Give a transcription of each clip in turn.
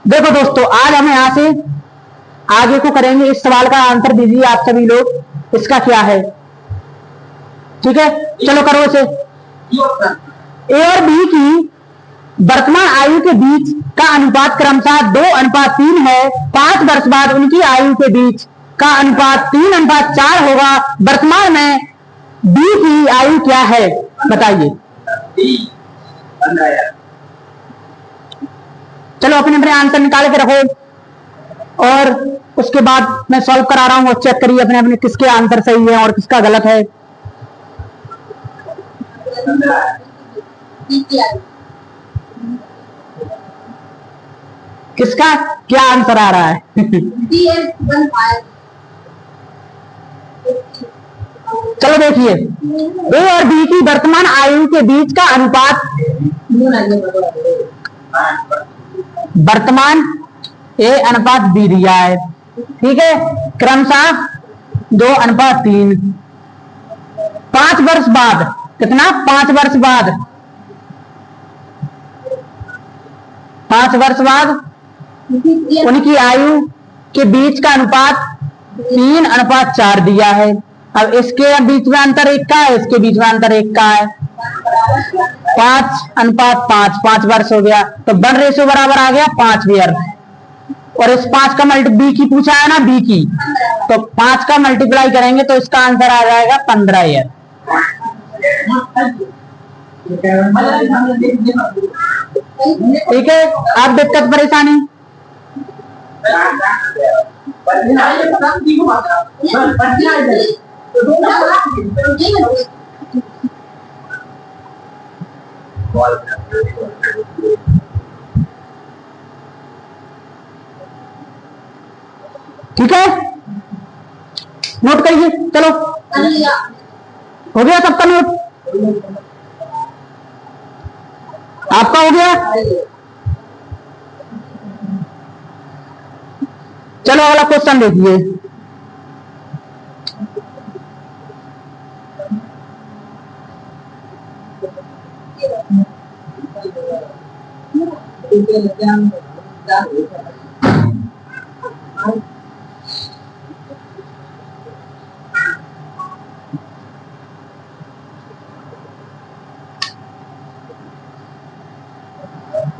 देखो दोस्तों, आज हम यहाँ से आगे को करेंगे। इस सवाल का आंसर दीजिए आप सभी लोग, इसका क्या है। ठीक है, चलो करो इसे। ए और बी की वर्तमान आयु के बीच का अनुपात क्रमशः 2:3 है। 5 वर्ष बाद उनकी आयु के बीच का अनुपात 3:4 होगा। वर्तमान में बी की आयु क्या है, बताइए। चलो अपने अपने आंसर निकाल के रखो और उसके बाद मैं सॉल्व करा रहा हूं और चेक करिए अपने अपने किसके आंसर सही है और किसका गलत है। किसका क्या आंसर आ रहा है? चलो देखिए, ए और बी की वर्तमान आयु के बीच का अनुपात, वर्तमान ए अनुपात बी दिया है, ठीक है, क्रमशः 2:3। 5 वर्ष बाद कितना, 5 वर्ष बाद, 5 वर्ष बाद उनकी आयु के बीच का अनुपात 3:4 दिया है। अब इसके बीच में अंतर 1 का है, इसके बीच में अंतर 1 का है। 5:5, 5 वर्ष हो गया तो 1 रेशो बराबर आ गया 5 ईयर। और इस 5 का मल्टी बी की पूछा है ना, बी की, तो 5 का मल्टीप्लाई करेंगे तो इसका आंसर आ जाएगा 15 ईयर। ठीक है, आप दिक्कत परेशानी? ठीक है, नोट करिए। चलो, हो गया सबका नोट? आपका हो गया? चलो अगला क्वेश्चन देखिए।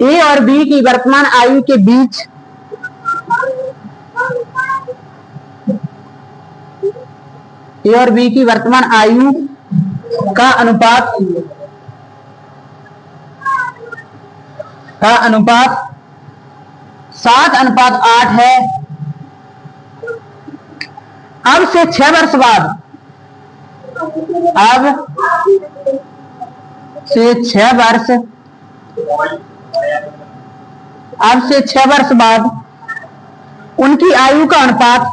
ए और बी की वर्तमान आयु के बीच ए और बी की वर्तमान आयु का अनुपात 7:8 है। अब से 6 वर्ष बाद, अब से 6 वर्ष, अब से 6 वर्ष बाद उनकी आयु का अनुपात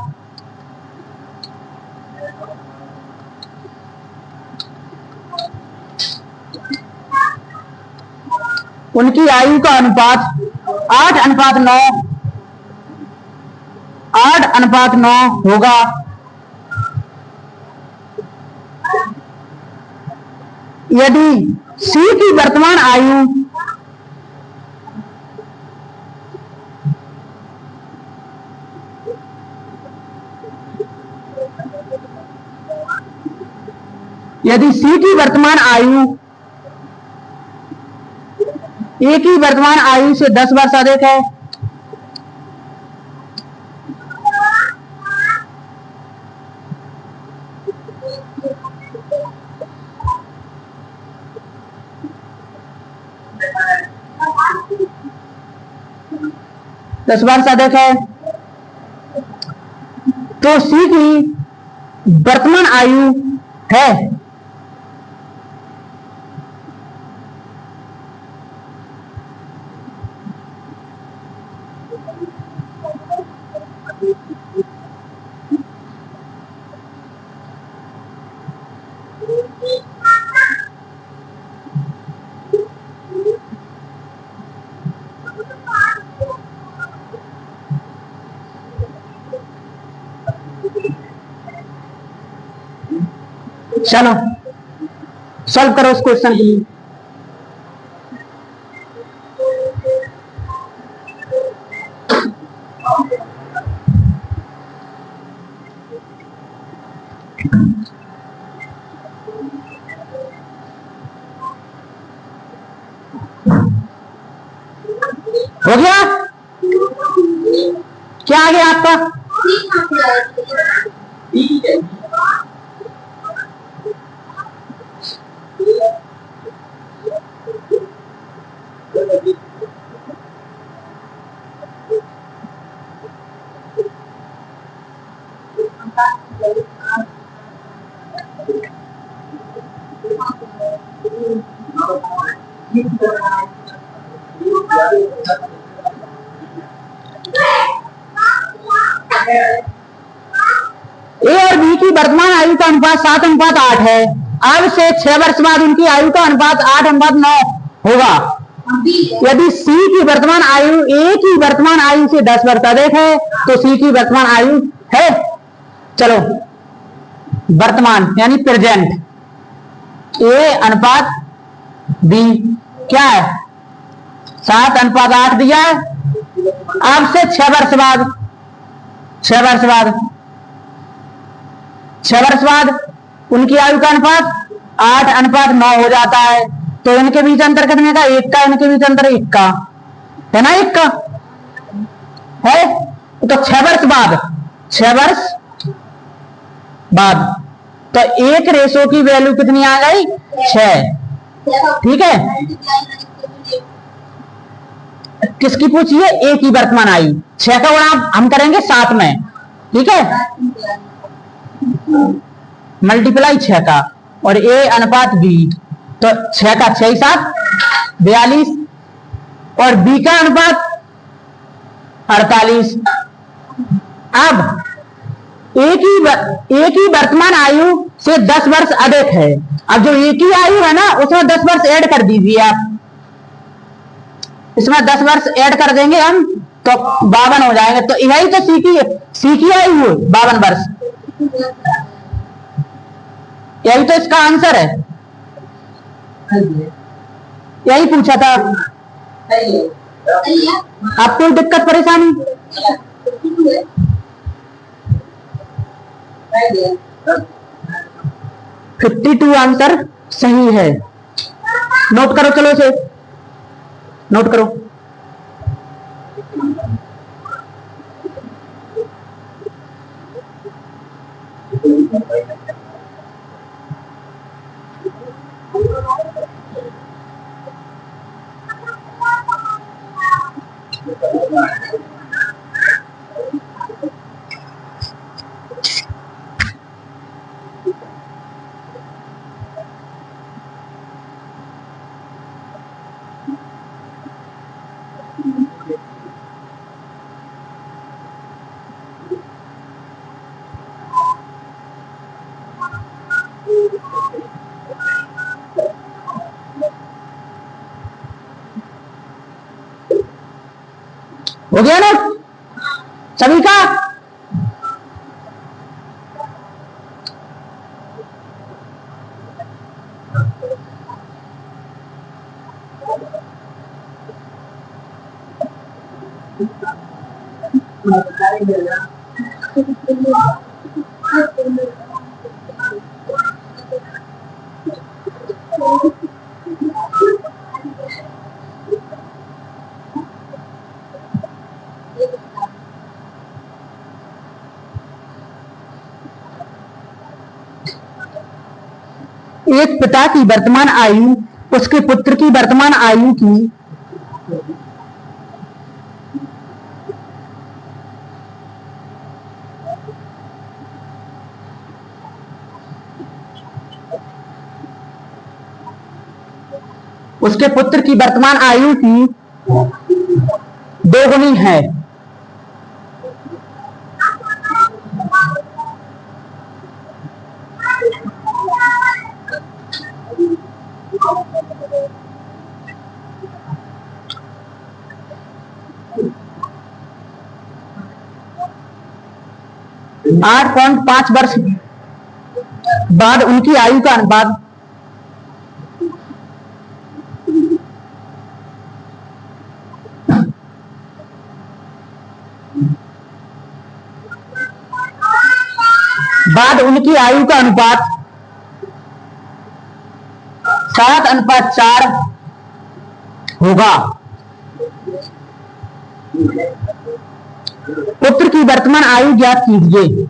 उनकी आयु का अनुपात 8:9 होगा। यदि सी की वर्तमान आयु ए की वर्तमान आयु से 10 वर्ष अधिक है, तो सी की वर्तमान आयु है चलो सॉल्व करो इस क्वेश्चन के लिए। हो गया? क्या आ गया आपका? ए और बी की वर्तमान आयु का अनुपात 7:8 है। अब से 6 वर्ष बाद उनकी आयु का अनुपात 8:9 होगा। यदि सी की वर्तमान आयु ए की वर्तमान आयु से 10 वर्ष अधिक है तो सी की वर्तमान आयु है, चलो वर्तमान यानी प्रेजेंट, ए अनुपात बी क्या है 7:8 दिया है। अब से 6 वर्ष बाद 6 वर्ष बाद उनकी आयु का अनुपात 8:9 हो जाता है। तो इनके बीच अंतर कितने का? 1 का। इनके बीच अंतर 1 का है ना, 1 का है। तो 6 वर्ष बाद तो 1 की वैल्यू कितनी आ गई? 6। ठीक है, किसकी पूछिए? ए की वर्तमान आयु। 6 का गुणा हम करेंगे 7 में, ठीक है, मल्टीप्लाई 6 का और ए अनुपात बी, तो 6 का 6 7 42 और बी का अनुपात 48। अब ए की वर्तमान आयु से 10 वर्ष अधिक है। अब जो ए की आयु है ना उसमें 10 वर्ष ऐड कर दीजिए आप, इसमें 10 वर्ष ऐड कर देंगे हम तो 52 हो जाएंगे। तो यही तो सी की आयु है 52 वर्ष, यही तो इसका आंसर है, यही पूछा था। आपको दिक्कत परेशानी? 52 आंसर सही है। नोट करो, चलो इसे नोट करो। हो गया ना सभी का? एक पिता की वर्तमान आयु उसके पुत्र की वर्तमान आयु की उसके पुत्र की वर्तमान आयु की 2 गुनी है। आठ 8.5 वर्ष बाद उनकी आयु का अनुपात उनकी आयु का अनुपात 7:4 होगा। पुत्र की वर्तमान आयु ज्ञात कीजिए।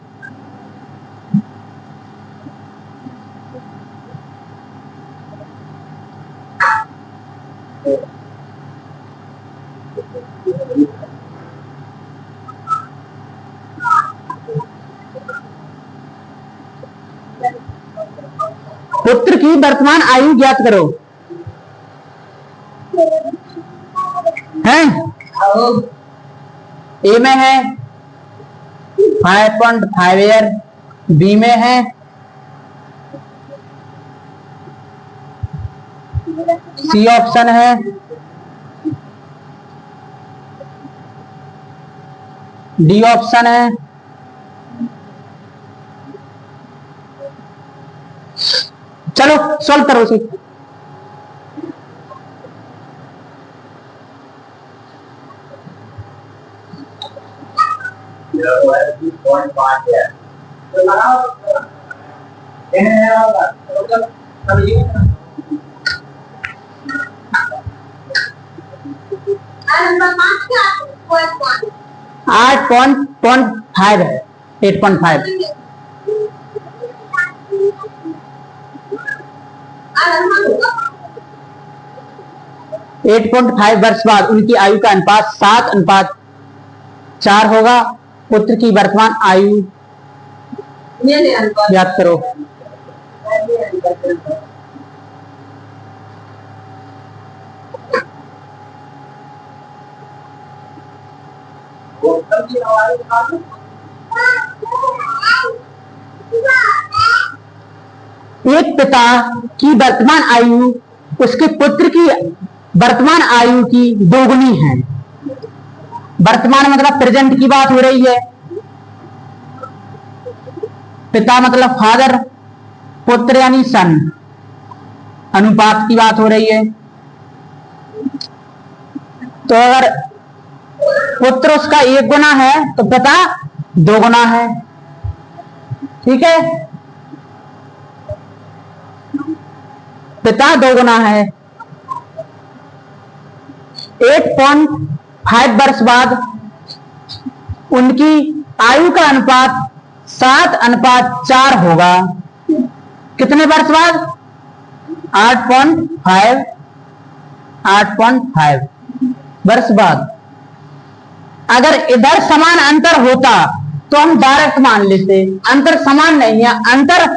पुत्र की वर्तमान आयु ज्ञात करो। हैं? ए में है 5.5 ईयर, बी में है सी ऑप्शन है, डी ऑप्शन है, चलो सॉल्व करो उसे। आठ पॉइंट 5 है, 8.5। 8.5 वर्ष बाद उनकी आयु का अनुपात 7:4 होगा। पुत्र की वर्तमान आयु ज्ञात करो। एक पिता की वर्तमान आयु उसके पुत्र की वर्तमान आयु की दोगुनी है। वर्तमान मतलब प्रेजेंट की बात हो रही है। पिता मतलब फादर, पुत्र यानी सन, अनुपात की बात हो रही है। तो अगर पुत्र उसका 1 गुना है तो पिता 2 गुना है। ठीक है, पिता 2 गुना है। 8.5 वर्ष बाद उनकी आयु का अनुपात 7:4 होगा। कितने वर्ष बाद? 8.5 वर्ष बाद। अगर इधर समान अंतर होता तो हम डायरेक्ट मान लेते, अंतर समान नहीं है। अंतर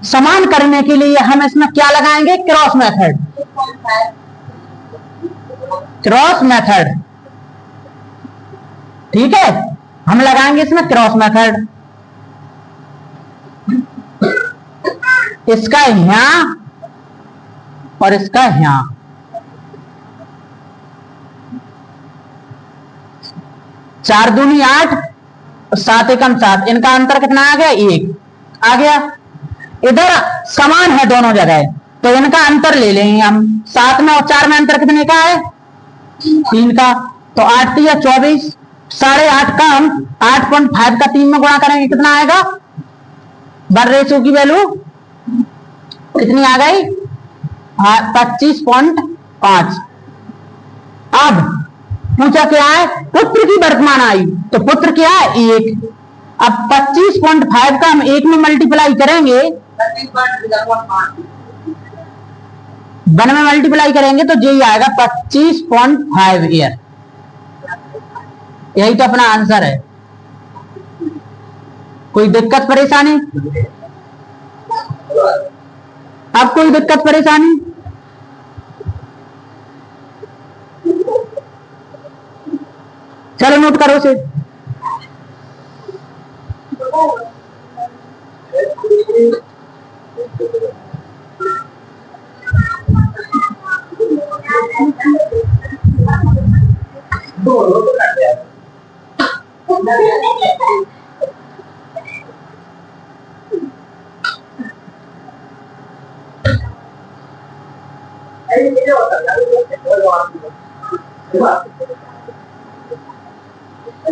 समान करने के लिए हम इसमें क्या लगाएंगे? Cross method. क्रॉस मेथड, ठीक है, हम लगाएंगे इसमें क्रॉस मेथड। इसका यहां और इसका यहां, 4 दूनी 8, 7 एकम 7, इनका अंतर कितना आ गया? 1 आ गया। इधर समान है दोनों जगह, तो इनका अंतर ले लेंगे हम। 7 में और 4 में अंतर कितने का है? 3 का। तो 8 या 24, 8.5 का हम 8.5 का 3 में गुणा करेंगे, कितना आएगा? बर रेशो की वैल्यू कितनी आ गई? 25.5। अब पूछा क्या है? पुत्र की वर्तमान आयु, तो पुत्र क्या है? 1। अब 25.5 का हम 1 में मल्टीप्लाई करेंगे, 1 में मल्टीप्लाई करेंगे तो यही आएगा 25.5 ईयर। यही तो अपना आंसर है। कोई दिक्कत परेशानी? अब कोई दिक्कत परेशानी? चलो नोट करो उसे।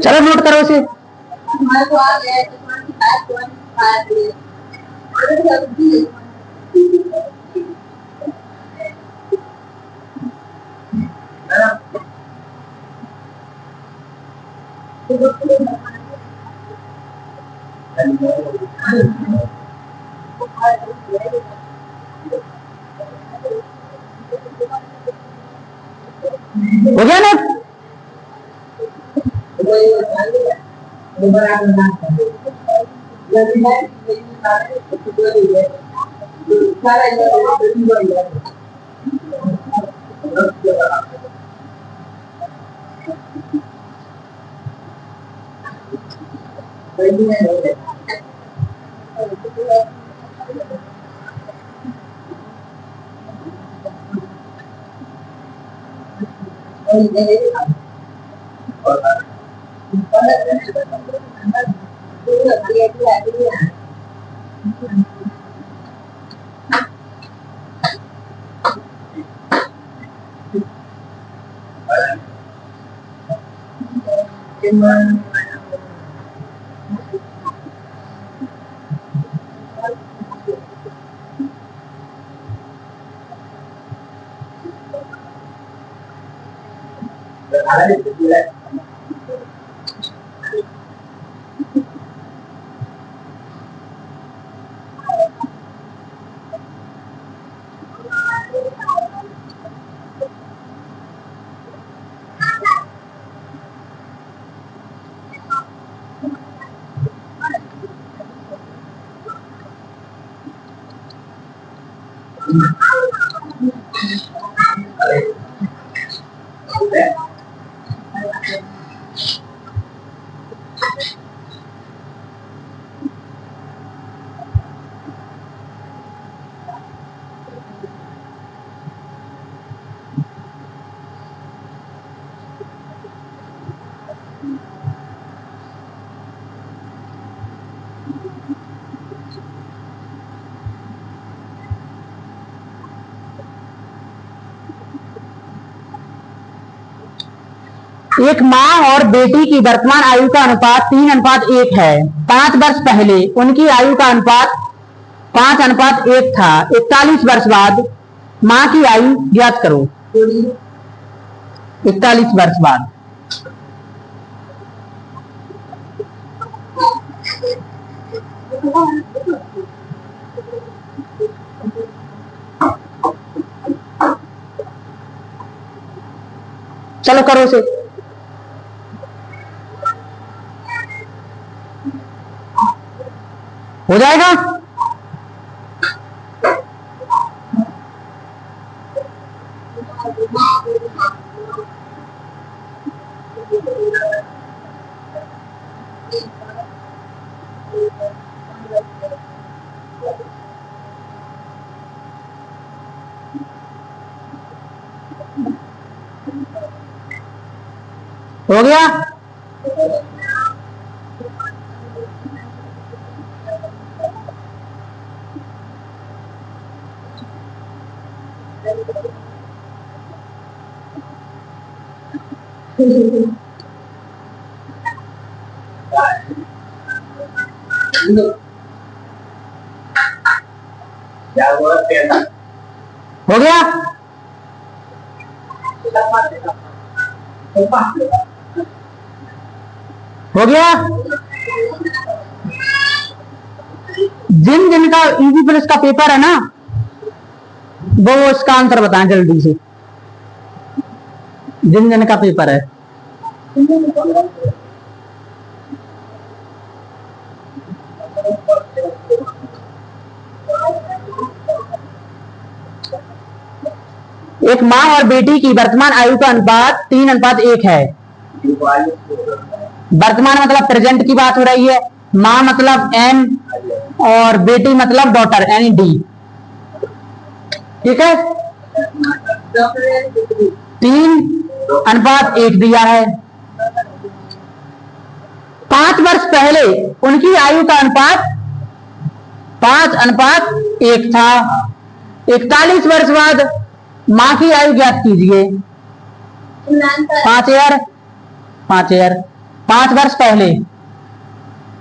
चलो नोट करो उसे। हो गया ना? एक माँ और बेटी की वर्तमान आयु का अनुपात 3:1 है। 5 वर्ष पहले उनकी आयु का अनुपात 5:1 था। 41 वर्ष बाद माँ की आयु ज्ञात करो। 41 वर्ष बाद चलो करो उसे। हो जाएगा? हो गया? हो गया? हो गया? जिन जिनका इजी प्लस का पेपर है ना, वो इसका आंसर बताएं जल्दी से। जिन जिन का पेपर है एक माँ और बेटी की वर्तमान आयु का अनुपात 3:1 है। वर्तमान मतलब प्रेजेंट की बात हो रही है। माँ मतलब एम और बेटी मतलब डॉटर यानी डी। ठीक है? 3:1 दिया है। 5 वर्ष पहले उनकी आयु का अनुपात 5:1 था। 41 वर्ष बाद माँ की आयु ज्ञात कीजिए। 5 ईयर 5 वर्ष पहले।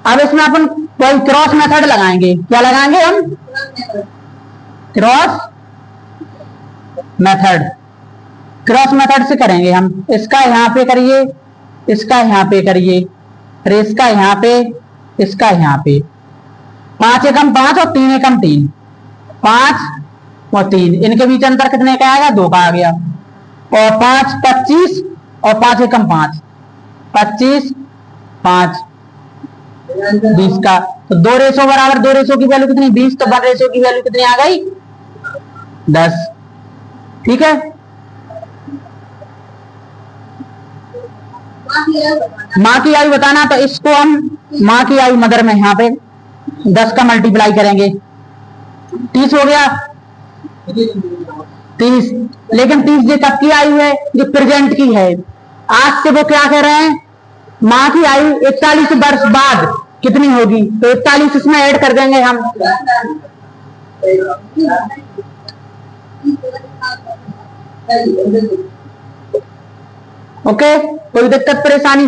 अब इसमें अपन कोई क्रॉस मेथड लगाएंगे। क्या लगाएंगे हम? Cross method. क्रॉस मेथड से करेंगे हम। इसका यहां पे करिए, इसका यहां पे करिए। और इसका यहाँ पे, इसका यहाँ पे 5 एकम 5 और 3 एकम 3, 5 और 3, इनके बीच अंतर कितने का आएगा? 2 का आ गया। और 5 25 और 5 एकम 5, 25 5 20 का। तो 2 रेशो बराबर 2 रेशो की वैल्यू कितनी? 20। तो 1 रेशो की वैल्यू कितनी आ गई? 10। ठीक है, माँ की आयु बताना, तो इसको हम माँ की आयु मदर में यहाँ पे 10 का मल्टीप्लाई करेंगे, 30 हो गया। 30, लेकिन 30 ये कब की आयु है? जो प्रेजेंट की है। आज से वो क्या कह रहे हैं? माँ की आयु 41 वर्ष बाद कितनी होगी? तो 41 इसमें ऐड कर देंगे हम। ओके, कोई दिक्कत परेशानी?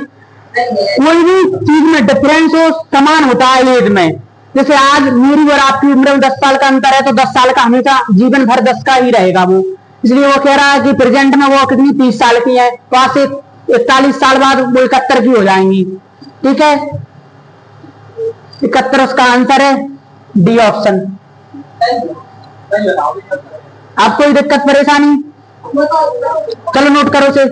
कोई भी चीज में डिफरेंस हो समान होता है एज में। जैसे आज मेरी और आपकी उम्र में 10 साल का अंतर है, तो 10 साल का हमेशा जीवन भर 10 का ही रहेगा वो। इसलिए वो कह रहा है कि प्रेजेंट में वो कितनी 30 साल की है, तो आज से 41 साल बाद वो 71 की हो जाएंगी। ठीक है, 71 उसका आंसर है, डी ऑप्शन। आप कोई दिक्कत परेशानी? चलो नोट करो से।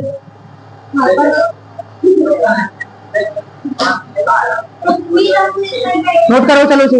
नोट करो चलो से।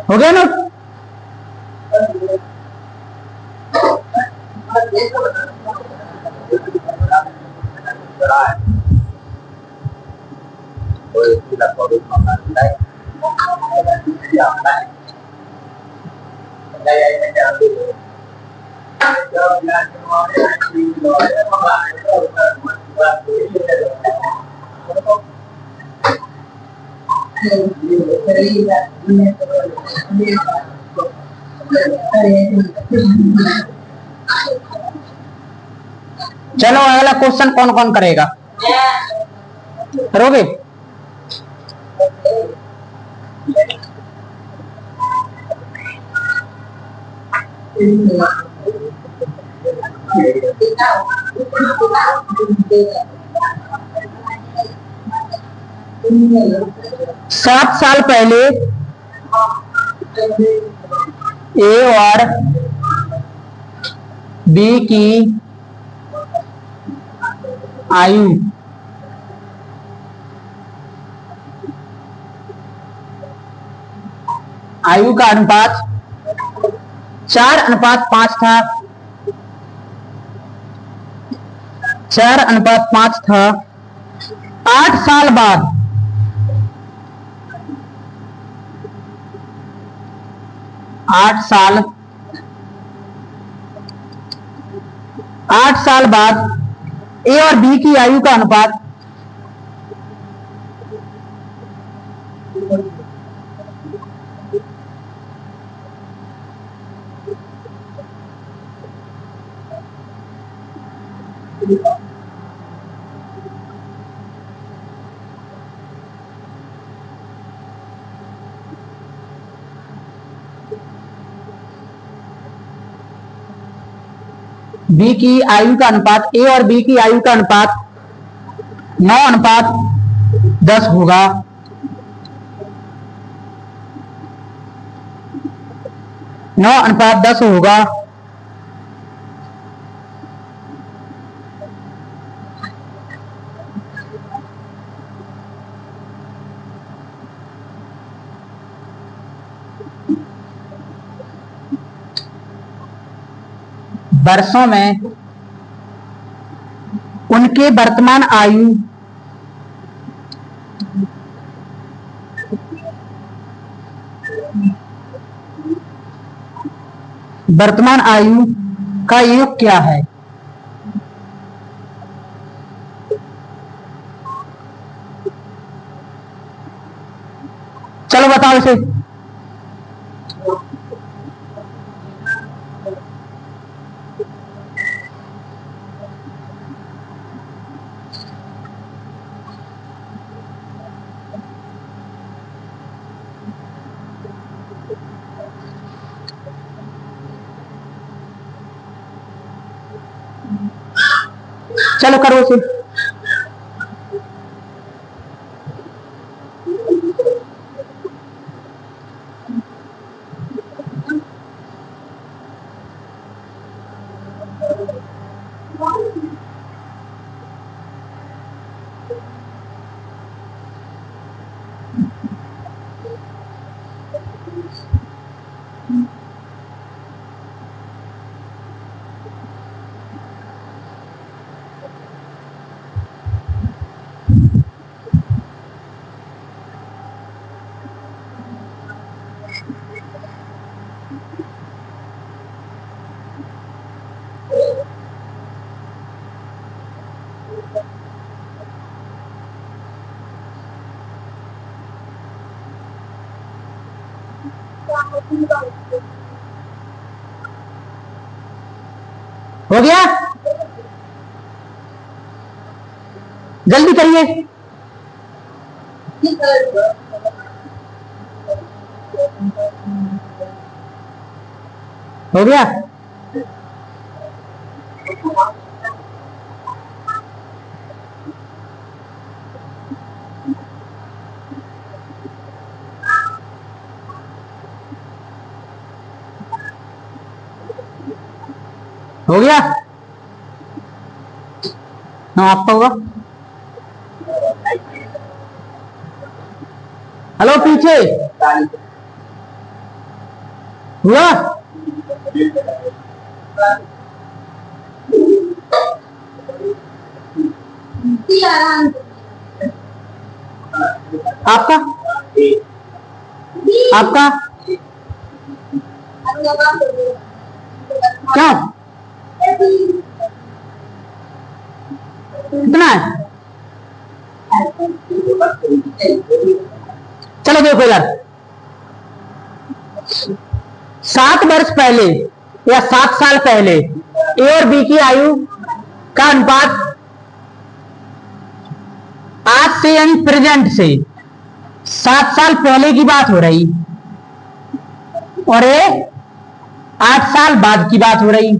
हो गया ना? चलो अगला क्वेश्चन कौन कौन करेगा? करोगे? सात साल पहले ए और बी की आयु का अनुपात 4:5 था। 4:5 था। 8 साल बाद 8 साल बाद ए और बी की आयु का अनुपात बी की आयु का अनुपात ए और बी की आयु का अनुपात 9:10 होगा। 9:10 होगा। वर्षों में उनके वर्तमान आयु वर्तमान आयु का योग क्या है? चलो बताओ इसे। चलो करो इसे। हो गया? जल्दी करिए। हो गया? हो गया? हाँ आपका होगा। हेलो पीछे हुआ? आपका आपका क्या कितना है? चलो देखो यार, 7 वर्ष पहले या 7 साल पहले ए और बी की आयु का अनुपात आज से यानी प्रेजेंट से 7 साल पहले की बात हो रही और ये 8 साल बाद की बात हो रही।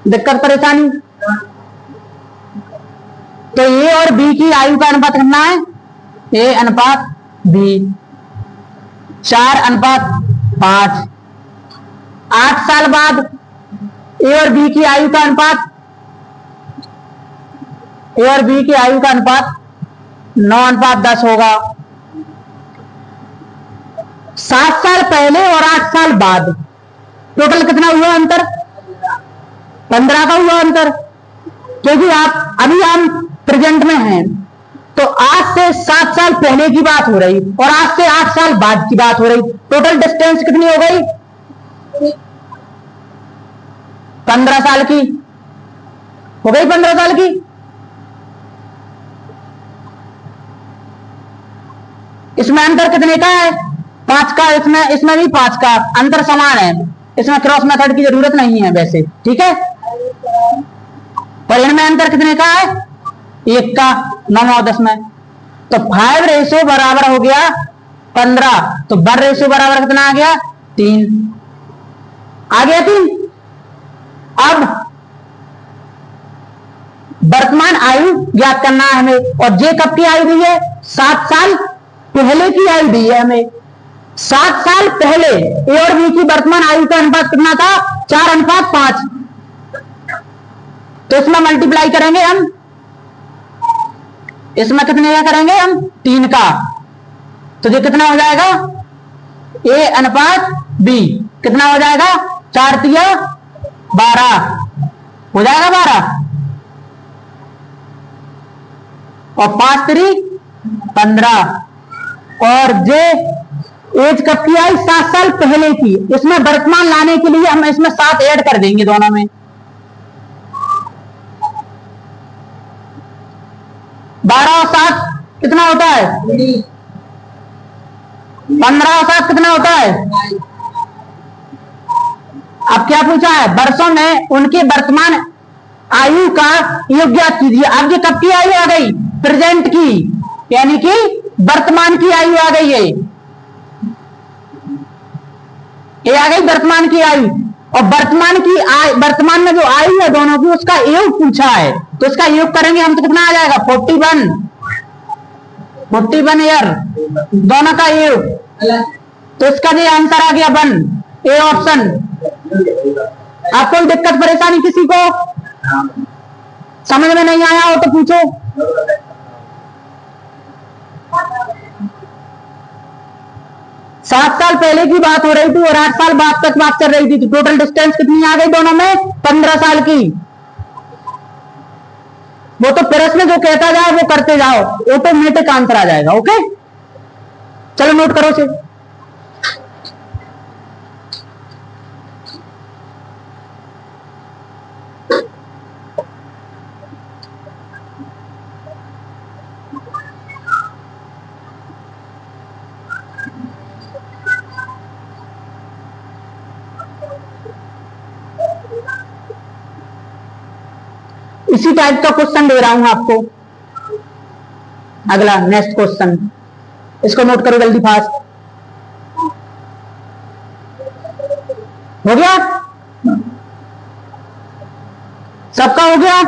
दिक्कत परेशानी? तो ए और बी की आयु का अनुपात करना है, ए अनुपात बी 4:5। 8 साल बाद ए और बी की आयु का अनुपात, ए और बी की आयु का अनुपात 9:10 होगा। 7 साल पहले और 8 साल बाद टोटल कितना हुआ अंतर? 15 का हुआ अंतर। क्योंकि आप अभी हम प्रेजेंट में हैं तो आज से 7 साल पहले की बात हो रही और आज से 8 साल बाद की बात हो रही। टोटल डिस्टेंस कितनी हो गई? 15 साल की हो गई। 15 साल की। इसमें अंतर कितने का है? 5 का। इसमें भी 5 का। अंतर समान है, इसमें क्रॉस मेथड की जरूरत नहीं है वैसे, ठीक है। पर इनमें अंतर कितने का है? 1 का। 9/10 में तो 5 रेशो बराबर हो गया 15। तो 1 रेशो बराबर कितना आ गया? 3 आ गया। 3। अब वर्तमान आयु ज्ञात करना है हमें, और जे कब की आयु दी है? 7 साल पहले की आयु दी है हमें। 7 साल पहले ए और बी की वर्तमान आयु का अनुपात कितना था? 4:5। तो इसमें मल्टीप्लाई करेंगे हम, इसमें कितने का करेंगे हम? 3 का। तो ये कितना हो जाएगा? ए अनुपात बी कितना हो जाएगा? 4 तिया 12 हो जाएगा। 12 और 5 3 15 और जे एज कब की आई, 7 साल पहले की। इसमें वर्तमान लाने के लिए हम इसमें 7 ऐड कर देंगे दोनों में। 12 और 7 कितना होता है, 15 और 7 कितना होता है। अब क्या पूछा है, वर्षों में उनके वर्तमान आयु का योग ज्ञात कीजिए। अब ये कब की आयु आ गई, प्रेजेंट की, यानी कि वर्तमान की आयु आ गई है, ये आ गई वर्तमान की आयु। और वर्तमान में जो आयु है दोनों की, उसका योग पूछा है, तो इसका योग करेंगे हम तो कितना आ जाएगा, 41 ईयर दोनों का योग। तो इसका जो आंसर आ गया 1, ए ऑप्शन। आप कोई दिक्कत परेशानी किसी को समझ में नहीं आया हो तो पूछो। सात साल पहले की बात हो रही थी और 8 साल बाद तक बात चल रही थी, तो टोटल डिस्टेंस कितनी आ गई दोनों में, 15 साल की। वो तो प्रश्न जो कहता जाओ वो करते जाओ, ऑटोमेटिक आंसर आ जाएगा। ओके, चलो नोट करो से। इसी टाइप का क्वेश्चन दे रहा हूं आपको। अगला नेक्स्ट क्वेश्चन, इसको नोट करो जल्दी फास्ट। हो गया, सबका हो गया,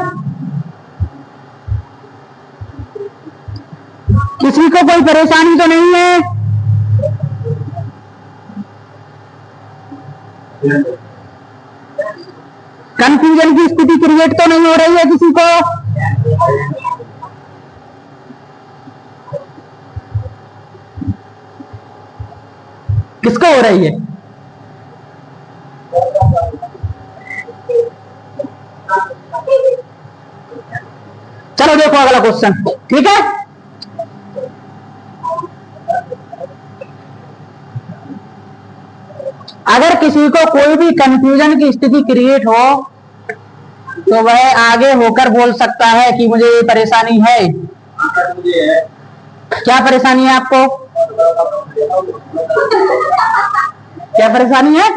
किसी को कोई परेशानी तो नहीं है। कंफ्यूजन की स्थिति क्रिएट तो नहीं हो रही है किसी को। किसको हो रही है, चलो देखो अगला क्वेश्चन, ठीक है। अगर किसी को कोई भी कंफ्यूजन की स्थिति क्रिएट हो तो वह आगे होकर बोल सकता है कि मुझे ये परेशानी है। क्या परेशानी है आपको, क्या परेशानी है,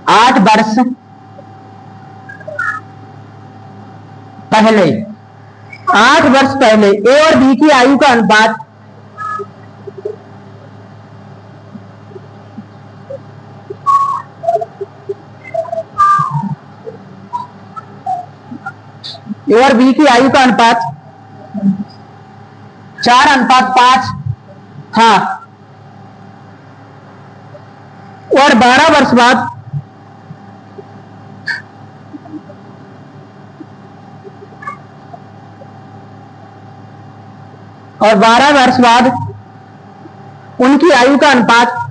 आठ वर्ष पहले, 8 वर्ष पहले ए और बी की आयु का अनुपात ए और बी की आयु का अनुपात 4:5 था। और 12 वर्ष बाद उनकी आयु का अनुपात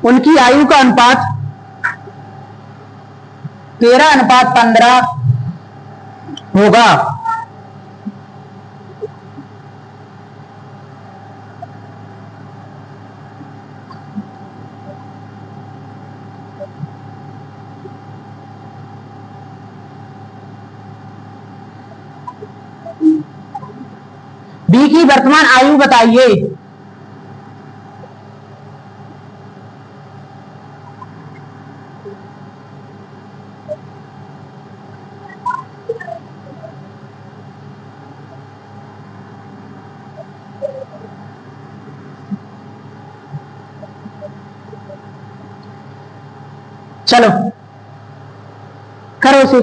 उनकी आयु का अनुपात 13:15 होगा। बी की वर्तमान आयु बताइए। चलो करो उसे,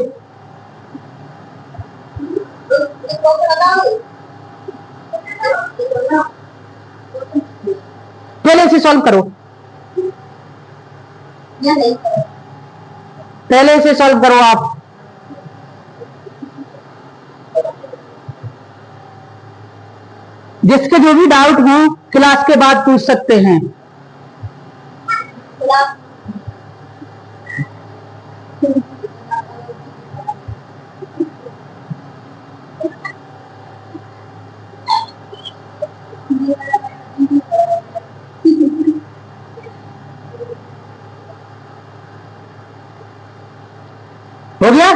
पहले इसे सॉल्व करो। पहले से सॉल्व करो आप। जिसके जो भी डाउट हो क्लास के बाद पूछ सकते हैं। हो गया?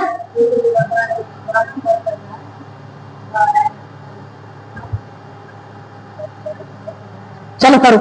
चलो करो।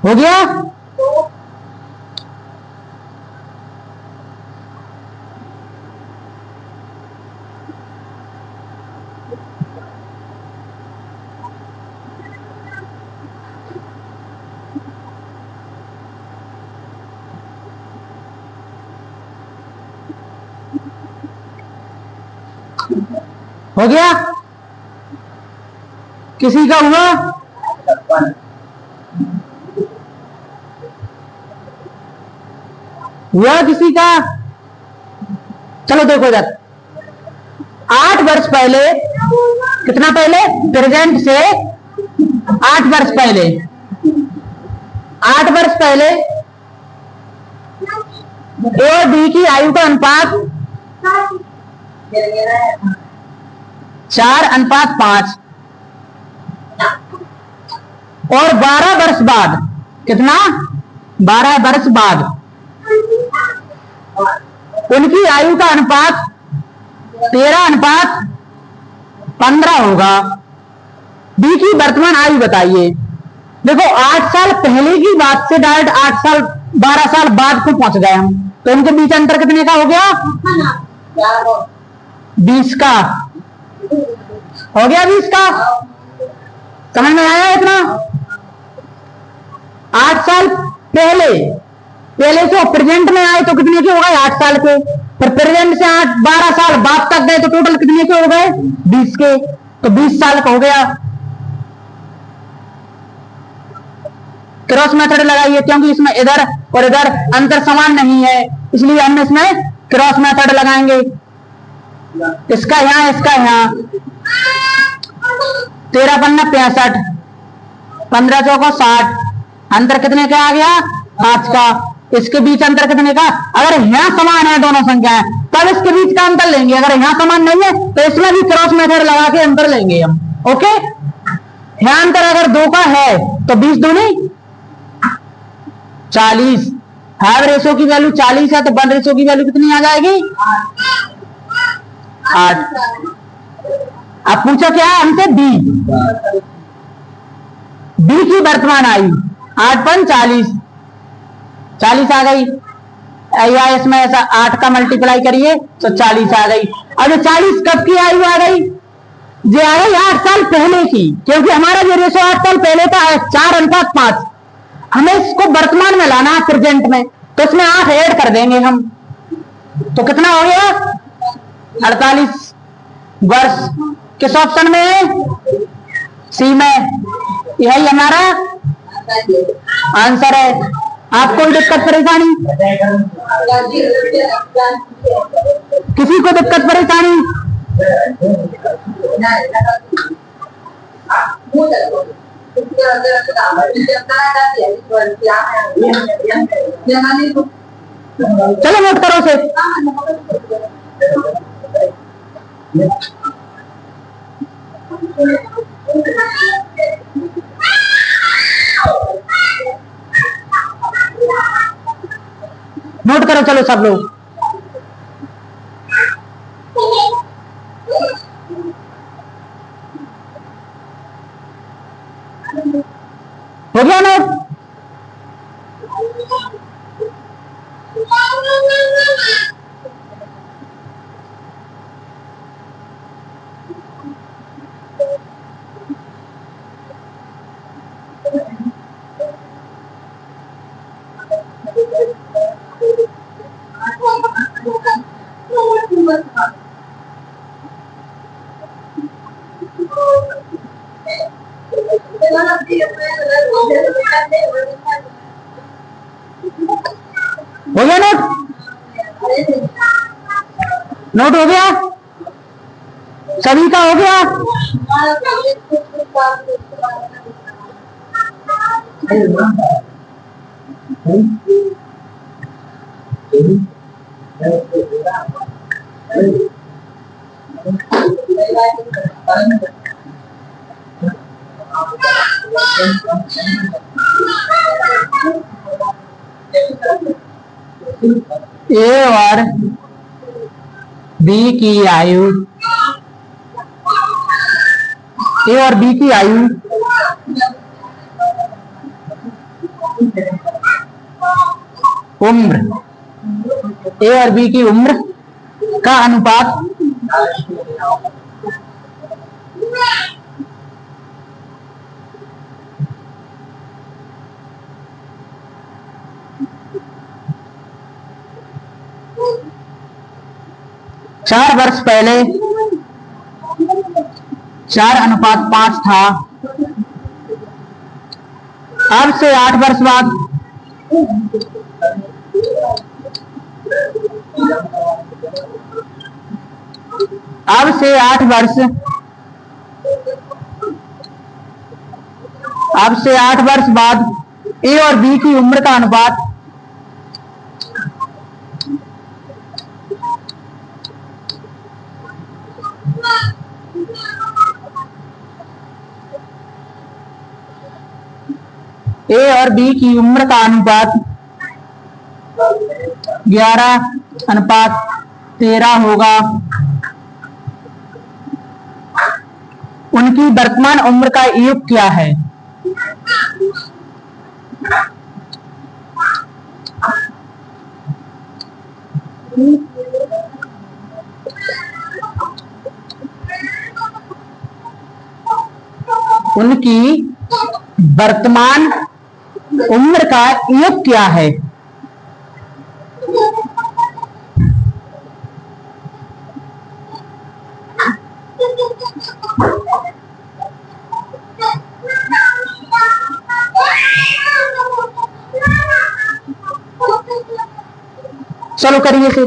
हो गया? हो गया? किसी का हुआ? हुआ किसी का? चलो देखो इधर। 8 वर्ष पहले, कितना पहले? प्रेजेंट से 8 वर्ष पहले, 8 वर्ष पहले ए और बी की आयु का अनुपात 4:5 और 12 वर्ष बाद, कितना? 12 वर्ष बाद उनकी आयु का अनुपात 13:15 होगा। बी की वर्तमान आयु बताइए। देखो 8 साल पहले की बात से डायरेक्ट 8 साल 12 साल बाद को पहुंच गए हम, तो इनके बीच अंतर कितने का हो गया? 20 का हो गया। 20 का समझ में आया इतना? 8 साल पहले से प्रेजेंट में आए तो कितने के हो गए? 8 साल के। फिर प्रेजेंट से 12 साल बाद तक गए तो टोटल कितने के हो गए? 20 के। तो 20 साल का हो गया। क्रॉस मेथड लगाइए, क्योंकि इसमें इधर और इधर अंतर समान नहीं है, इसलिए हम इसमें क्रॉस मेथड लगाएंगे। इसका यहां, इसका यहां। 13×5 = 65, 15 चौको 60, अंतर कितने का आ गया? 5 का। इसके बीच अंतर कितने का? अगर यहां समान है दोनों संख्याएं तब इसके बीच का अंतर लेंगे, अगर यहां समान नहीं है तो इसमें भी क्रॉस मेथड लगा के अंतर लेंगे हम। ओके? यहां अंतर अगर 2 का है तो 20 दूनी 40। हैव रेशो की वैल्यू 40 है तो बन रेशो की वैल्यू कितनी आ जाएगी? 8। अब पूछो क्या है हमसे? बी की वर्तमान आयु 8:40, 40 आ गई। या इसमें ऐसा 8 का मल्टीप्लाई करिए तो 40 आ गई। अब 40 कब की आयु आ गई? ये आ गई 8 साल पहले की, क्योंकि हमारा जो रेशो 8 साल पहले का है 4:5, हमें इसको वर्तमान में लाना है, प्रेजेंट में, तो इसमें 8 ऐड कर देंगे हम। तो कितना हो गया? 48 वर्ष। किस ऑप्शन में है? सी में। यही हमारा आंसर है। आपको कोई दिक्कत परेशानी? किसी को दिक्कत परेशानी? चलो नोट करो से। नोट करो चलो सब लोग। हो गया नोट? हो गया नोट? नोट हो गया? सभी का हो गया? ए और बी की आयु, ए और बी की आयु उम्र, ए और बी की उम्र का अनुपात चार वर्ष पहले 4:5 था, अब से 8 वर्ष बाद अब से 8 वर्ष अब से 8 वर्ष बाद ए और बी की उम्र का अनुपात ए और बी की उम्र का अनुपात 11:13 होगा। उनकी वर्तमान उम्र का योग क्या है? उनकी वर्तमान उम्र का योग क्या है? चलो करिए फिर।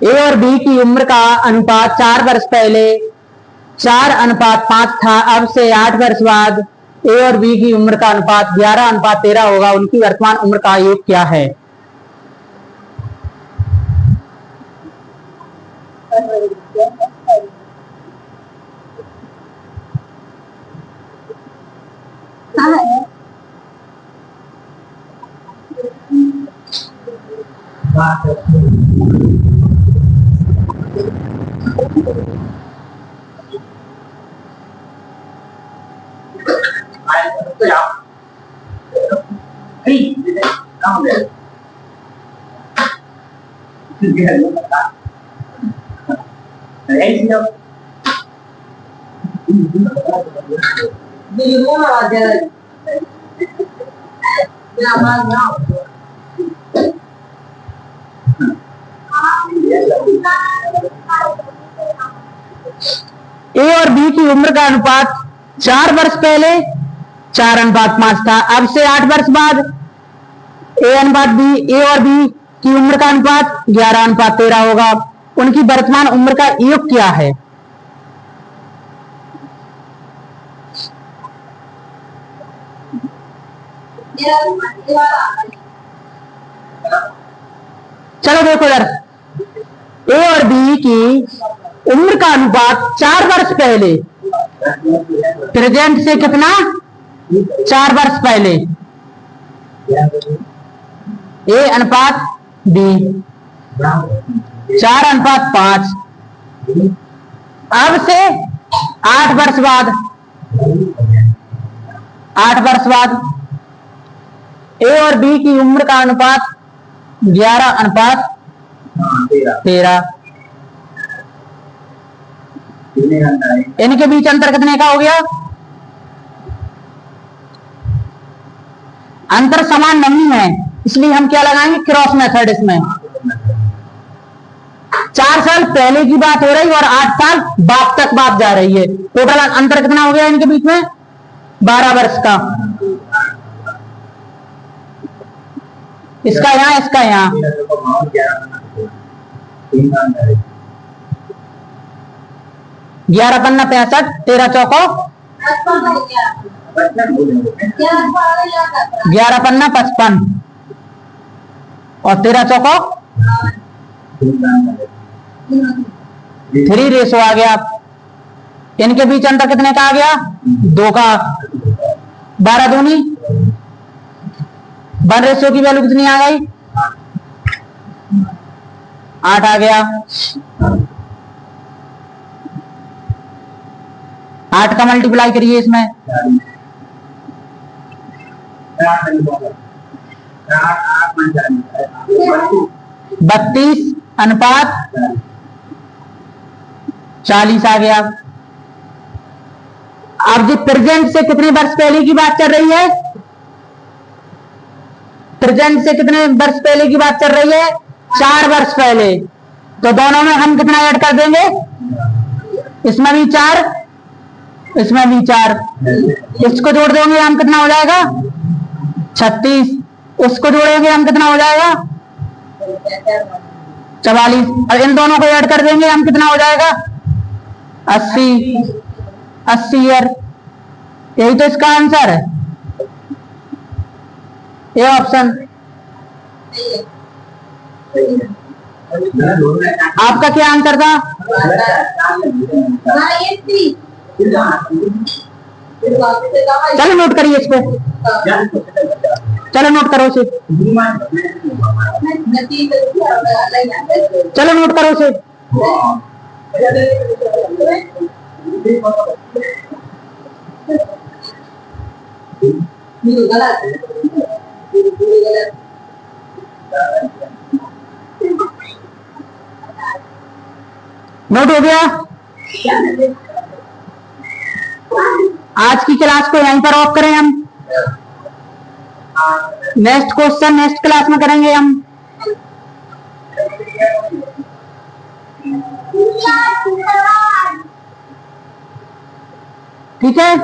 ए और बी की उम्र का अनुपात 4 वर्ष पहले 4:5 था, अब से 8 वर्ष बाद ए और बी की उम्र का अनुपात 11:13 होगा। उनकी वर्तमान उम्र का योग क्या है? ए और बी की उम्र का अनुपात 4 वर्ष पहले 4:5 था, अब से 8 वर्ष बाद ए अनुपात बी ए और बी की उम्र का अनुपात 11:13 होगा। उनकी वर्तमान उम्र का योग क्या है? चलो देखो इधर, ए और बी की उम्र का अनुपात 4 वर्ष पहले, प्रेजेंट से कितना 4 वर्ष पहले, ए अनुपात बी 4:5। अब से 8 वर्ष बाद, 8 वर्ष बाद ए और बी की उम्र का अनुपात 11:13। इनके बीच अंतर कितने का हो गया? अंतर समान नहीं है, इसलिए हम क्या लगाएंगे? Cross method. इसमें 4 साल पहले की बात हो रही और 8 साल बाद तक बात जा रही है। टोटल अंतर कितना हो गया इनके बीच में? 12 वर्ष का। इसका यहां, इसका यहां। 11 पन्ना 65, 13 चौको 11 पन्ना 55 और 13 चौको 3 रेशो आ गया। इनके बीच अंतर कितने का आ गया? 2 का। 12 दूनी 1 रेशो की वैल्यू कितनी आ गई? 8 आ गया। 8 का मल्टीप्लाई करिए इसमें। 32:40 आ गया। अब जी प्रेजेंट से कितने वर्ष पहले की बात चल रही है? प्रेजेंट से कितने वर्ष पहले की बात चल रही है? 4 वर्ष पहले। तो दोनों में हम कितना ऐड कर देंगे? इसमें भी 4, इसमें भी 4। इसको जोड़ देंगे हम, कितना हो जाएगा? 36। उसको जोड़ेंगे हम, कितना हो जाएगा? 44। और इन दोनों को ऐड कर देंगे हम, कितना हो जाएगा? 80। 80 ईयर। यही तो इसका आंसर है, ये ऑप्शन। आपका क्या आंसर था? चलो नोट करिए इसको, चलो नोट करो उसे, चलो नोट करो उसे। नोट हो गया? आज की क्लास को यहीं पर ऑफ करें हम। नेक्स्ट क्वेश्चन नेक्स्ट क्लास में करेंगे हम। ठीक है।